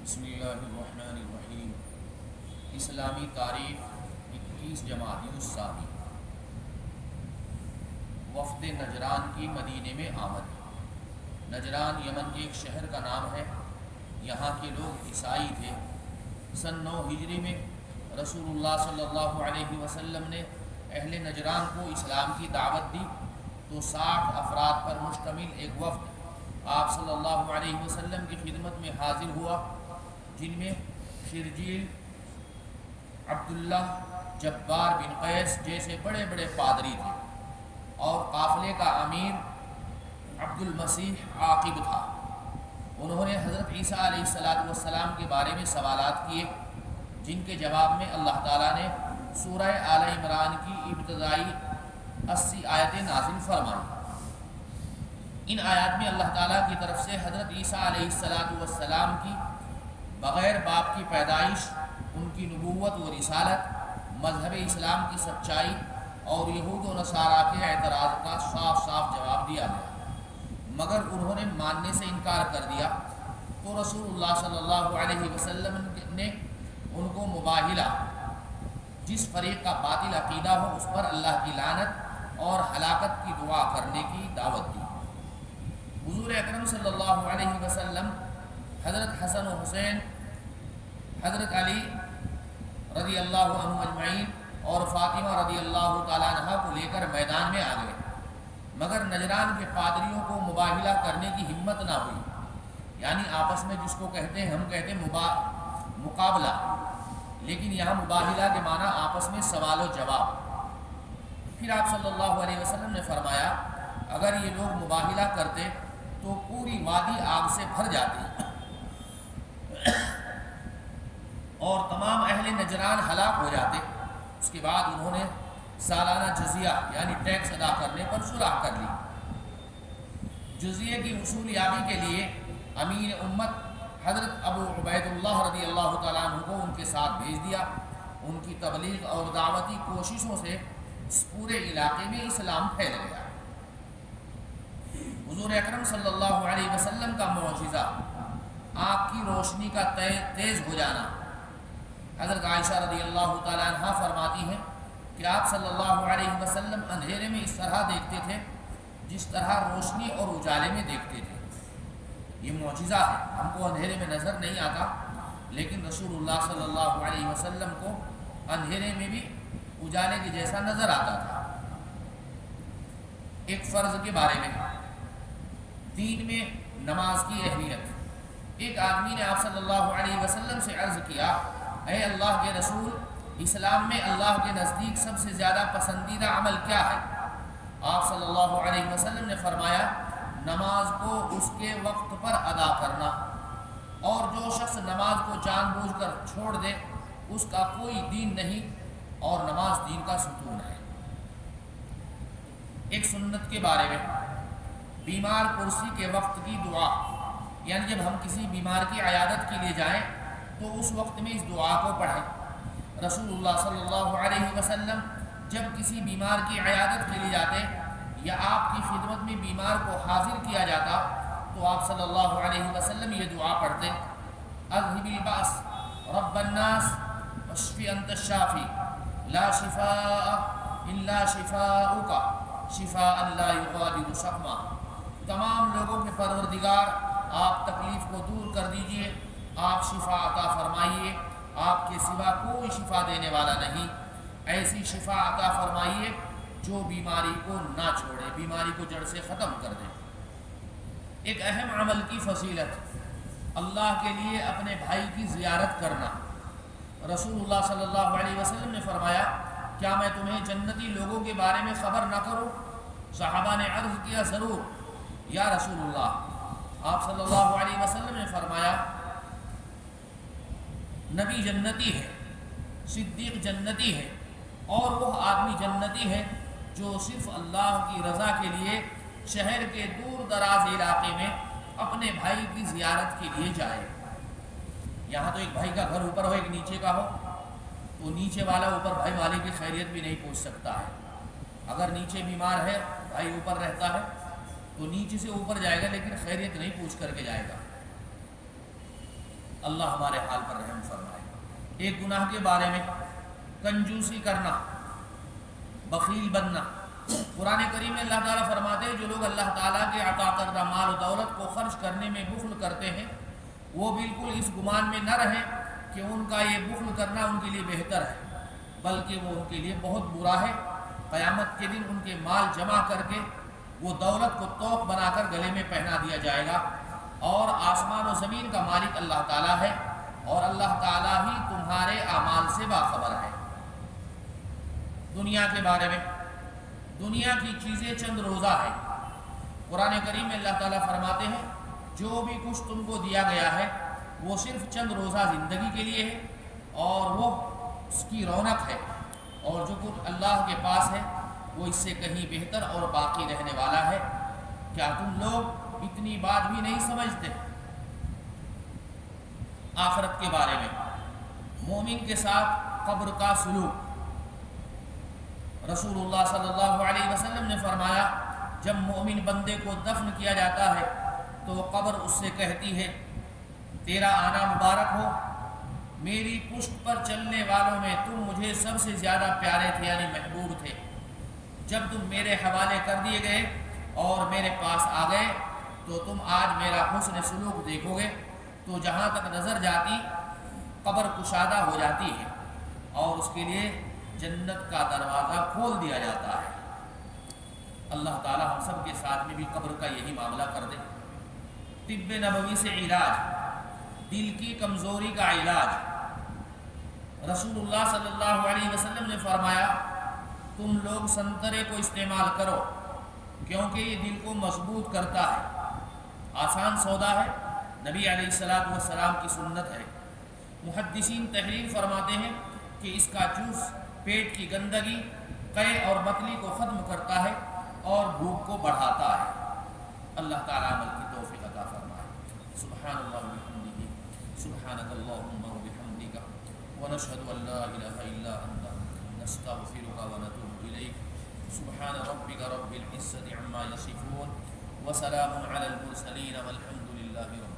بسم اللہ الرحمن الرحیم۔ اسلامی تاریخ 21 جمادی الثانی۔ وفد نجران کی مدینے میں آمد۔ نجران یمن کے ایک شہر کا نام ہے۔ یہاں کے لوگ عیسائی تھے۔ سن 9 ہجری میں رسول اللہ صلی اللہ علیہ وسلم نے اہل نجران کو اسلام کی دعوت دی تو 60 افراد پر مشتمل ایک وفد آپ صلی اللہ علیہ وسلم کی خدمت میں حاضر ہوا، جن میں شرجیل، عبداللہ، جبار بن قیس جیسے بڑے بڑے پادری تھے، اور قافلے کا امیر عبد المسیح عاقب تھا۔ انہوں نے حضرت عیسیٰ علیہ السلام کے بارے میں سوالات کیے، جن کے جواب میں اللہ تعالیٰ نے سورہ آل عمران کی ابتدائی 80 آیتیں نازل فرمائیں۔ ان آیات میں اللہ تعالیٰ کی طرف سے حضرت عیسیٰ علیہ السلام کی بغیر باپ کی پیدائش، ان کی نبوت و رسالت، مذہب اسلام کی سچائی اور یہود و نصارہ کے اعتراض کا صاف صاف جواب دیا گیا، مگر انہوں نے ماننے سے انکار کر دیا تو رسول اللہ صلی اللہ علیہ وسلم نے ان کو مباہلہ، جس فریق کا باطل عقیدہ ہو اس پر اللہ کی لعنت اور ہلاکت کی دعا کرنے کی دعوت دی۔ حضور اکرم صلی اللہ علیہ وسلم حضرت حسن و حسین، حضرت علی رضی اللہ عنہ اجمعین اور فاطمہ رضی اللہ تعالیٰ عنہ کو لے کر میدان میں آ گئے، مگر نجران کے پادریوں کو مباہلہ کرنے کی ہمت نہ ہوئی، یعنی آپس میں جس کو کہتے ہیں، ہم کہتے ہیں مقابلہ، لیکن یہاں مباہلہ کے معنی آپس میں سوال و جواب۔ پھر آپ صلی اللہ علیہ وسلم نے فرمایا، اگر یہ لوگ مباہلہ کرتے تو پوری وادی آگ سے بھر جاتی اور تمام اہل نجران ہلاک ہو جاتے۔ اس کے بعد انہوں نے سالانہ جزیہ یعنی ٹیکس ادا کرنے پر سراغ کر لی۔ جزیے کی وصول یابی کے لیے امیر امت حضرت ابو عبید اللہ رضی اللہ تعالیٰ عنہ کو ان کے ساتھ بھیج دیا۔ ان کی تبلیغ اور دعوتی کوششوں سے اس پورے علاقے میں اسلام پھیل گیا۔ حضور اکرم صلی اللہ علیہ وسلم کا معجزہ، آنکھ کی روشنی کا تیز ہو جانا۔ حضرت عائشہ رضی اللہ تعالیٰ عنہ فرماتی ہیں کہ آپ صلی اللہ علیہ وسلم اندھیرے میں اس طرح دیکھتے تھے جس طرح روشنی اور اجالے میں دیکھتے تھے۔ یہ معجزہ ہے، ہم کو اندھیرے میں نظر نہیں آتا، لیکن رسول اللہ صلی اللہ علیہ وسلم کو اندھیرے میں بھی اجالے کے جیسا نظر آتا تھا۔ ایک فرض کے بارے میں، دین میں نماز کی اہمیت۔ ایک آدمی نے آپ صلی اللہ علیہ وسلم سے عرض کیا، اے اللہ کے رسول، اسلام میں اللہ کے نزدیک سب سے زیادہ پسندیدہ عمل کیا ہے؟ آپ صلی اللہ علیہ وسلم نے فرمایا، نماز کو اس کے وقت پر ادا کرنا، اور جو شخص نماز کو جان بوجھ کر چھوڑ دے اس کا کوئی دین نہیں، اور نماز دین کا ستون ہے۔ ایک سنت کے بارے میں، بیمار کرسی کے وقت کی دعا، یعنی جب ہم کسی بیمار کی عیادت کے لیے جائیں تو اس وقت میں اس دعا کو پڑھیں۔ رسول اللہ صلی اللہ علیہ وسلم جب کسی بیمار کی عیادت کے لیے جاتے یا آپ کی خدمت میں بیمار کو حاضر کیا جاتا تو آپ صلی اللہ علیہ وسلم یہ دعا پڑھتے، اذهب الباس رب الناس واشف انت الشافی لا شفاء الا شفاؤک شفاء لا یغادر سقما۔ تمام لوگوں کے پروردگار، آپ تکلیف کو دور کر دیجئے، آپ شفا عطا فرمائیے، آپ کے سوا کوئی شفا دینے والا نہیں، ایسی شفا عطا فرمائیے جو بیماری کو نہ چھوڑے، بیماری کو جڑ سے ختم کر دے۔ ایک اہم عمل کی فضیلت، اللہ کے لیے اپنے بھائی کی زیارت کرنا۔ رسول اللہ صلی اللہ علیہ وسلم نے فرمایا، کیا میں تمہیں جنتی لوگوں کے بارے میں خبر نہ کروں؟ صحابہ نے عرض کیا، ضرور یا رسول اللہ۔ آپ صلی اللہ علیہ وسلم نے فرمایا، نبی جنتی ہے، صدیق جنتی ہے، اور وہ آدمی جنتی ہے جو صرف اللہ کی رضا کے لیے شہر کے دور دراز علاقے میں اپنے بھائی کی زیارت کے لیے جائے۔ یہاں تو ایک بھائی کا گھر اوپر ہو، ایک نیچے کا ہو، تو نیچے والا اوپر بھائی والے کی خیریت بھی نہیں پوچھ سکتا ہے۔ اگر نیچے بیمار ہے، بھائی اوپر رہتا ہے تو نیچے سے اوپر جائے گا لیکن خیریت نہیں پوچھ کر کے جائے گا۔ اللہ ہمارے حال پر رحم فرمائے۔ ایک گناہ کے بارے میں کنجوسی کرنا، بخیل بننا۔ قرآن کریم میں اللہ تعالیٰ فرماتے ہیں جو لوگ اللہ تعالیٰ کے عطا کردہ مال و دولت کو خرچ کرنے میں بخل کرتے ہیں وہ بالکل اس گمان میں نہ رہیں کہ ان کا یہ بخل کرنا ان کے لیے بہتر ہے، بلکہ وہ ان کے لیے بہت برا ہے۔ قیامت کے دن ان کے مال جمع کر کے وہ دولت کو توق بنا کر گلے میں پہنا دیا جائے گا، اور آسمان و زمین کا مالک اللہ تعالیٰ ہے اور اللہ تعالیٰ ہی تمہارے اعمال سے باخبر ہے۔ دنیا کے بارے میں، دنیا کی چیزیں چند روزہ ہے۔ قرآن کریم میں اللہ تعالیٰ فرماتے ہیں جو بھی کچھ تم کو دیا گیا ہے وہ صرف چند روزہ زندگی کے لیے ہے اور وہ اس کی رونق ہے، اور جو کچھ اللہ کے پاس ہے وہ اس سے کہیں بہتر اور باقی رہنے والا ہے۔ کیا تم لوگ اتنی بات بھی نہیں سمجھتے؟ آخرت کے بارے میں، مومن کے ساتھ قبر کا سلوک۔ رسول اللہ صلی اللہ علیہ وسلم نے فرمایا جب مومن بندے کو دفن کیا جاتا ہے تو قبر اس سے کہتی ہے تیرا آنا مبارک ہو، میری پشت پر چلنے والوں میں تم مجھے سب سے زیادہ پیارے تھے، یعنی محبوب تھے۔ جب تم میرے حوالے کر دیے گئے اور میرے پاس آ گئے تو تم آج میرا حسن سلوک دیکھو گے۔ تو جہاں تک نظر جاتی قبر کشادہ ہو جاتی ہے اور اس کے لیے جنت کا دروازہ کھول دیا جاتا ہے۔ اللہ تعالی ہم سب کے ساتھ میں بھی قبر کا یہی معاملہ کر دے۔ طب نبوی سے علاج، دل کی کمزوری کا علاج۔ رسول اللہ صلی اللہ علیہ وسلم نے فرمایا تم لوگ سنترے کو استعمال کرو کیونکہ یہ دل کو مضبوط کرتا ہے۔ آسان سودا ہے، نبی علیہ السلام کی سنت ہے۔ محدثین تحریر فرماتے ہیں کہ اس کا جوس پیٹ کی گندگی، قے اور بطلی کو ختم کرتا ہے اور بھوک کو بڑھاتا ہے۔ اللہ تعالیٰ عمل کی توفیق عطا فرمائے۔ سبحان اللہ وبحمدہ، سبحانک اللہم وبحمدک، ونشہد ان لا الہ الا انت، نستغفرک ونتوب الیک۔ سبحان ربک رب العزة عما یصفون، وسلام علی المرسلین والحمد للہ رب العالمین۔